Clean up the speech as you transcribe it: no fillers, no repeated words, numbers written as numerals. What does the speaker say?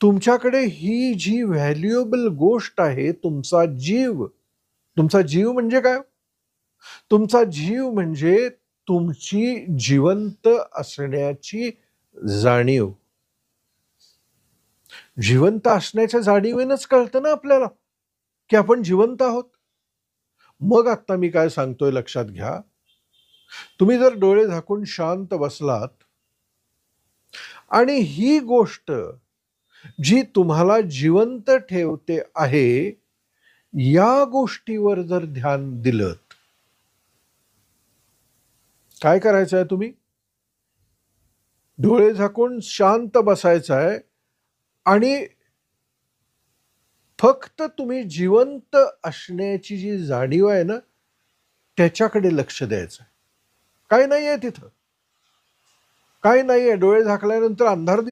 तुमच्याकडे ही जी व्हॅल्युएबल गोष्ट आहे, तुमचा जीव. तुमचा जीव म्हणजे काय? तुमचा जीव म्हणजे तुमची जिवंत असण्याची जाणीव. जिवंत असण्याच्या जाणीवेनंच कळतं ना आपल्याला, की आपण जिवंत आहोत. मग आता मी काय सांगतोय लक्षात घ्या. तुम्ही जर डोळे झाकून शांत बसलात आणि ही गोष्ट जी तुम्हाला जिवंत ठेवते आहे, या गोष्टीवर जर ध्यान दिलत, काय करायचं आहे तुम्ही? डोळे झाकून शांत बसायचं आहे आणि फक्त तुम्ही जिवंत असण्याची जी जाणीव आहे ना, त्याच्याकडे लक्ष द्यायचं. काय नाहीये तिथं. काय नाहीये. डोळे झाकल्यानंतर अंधार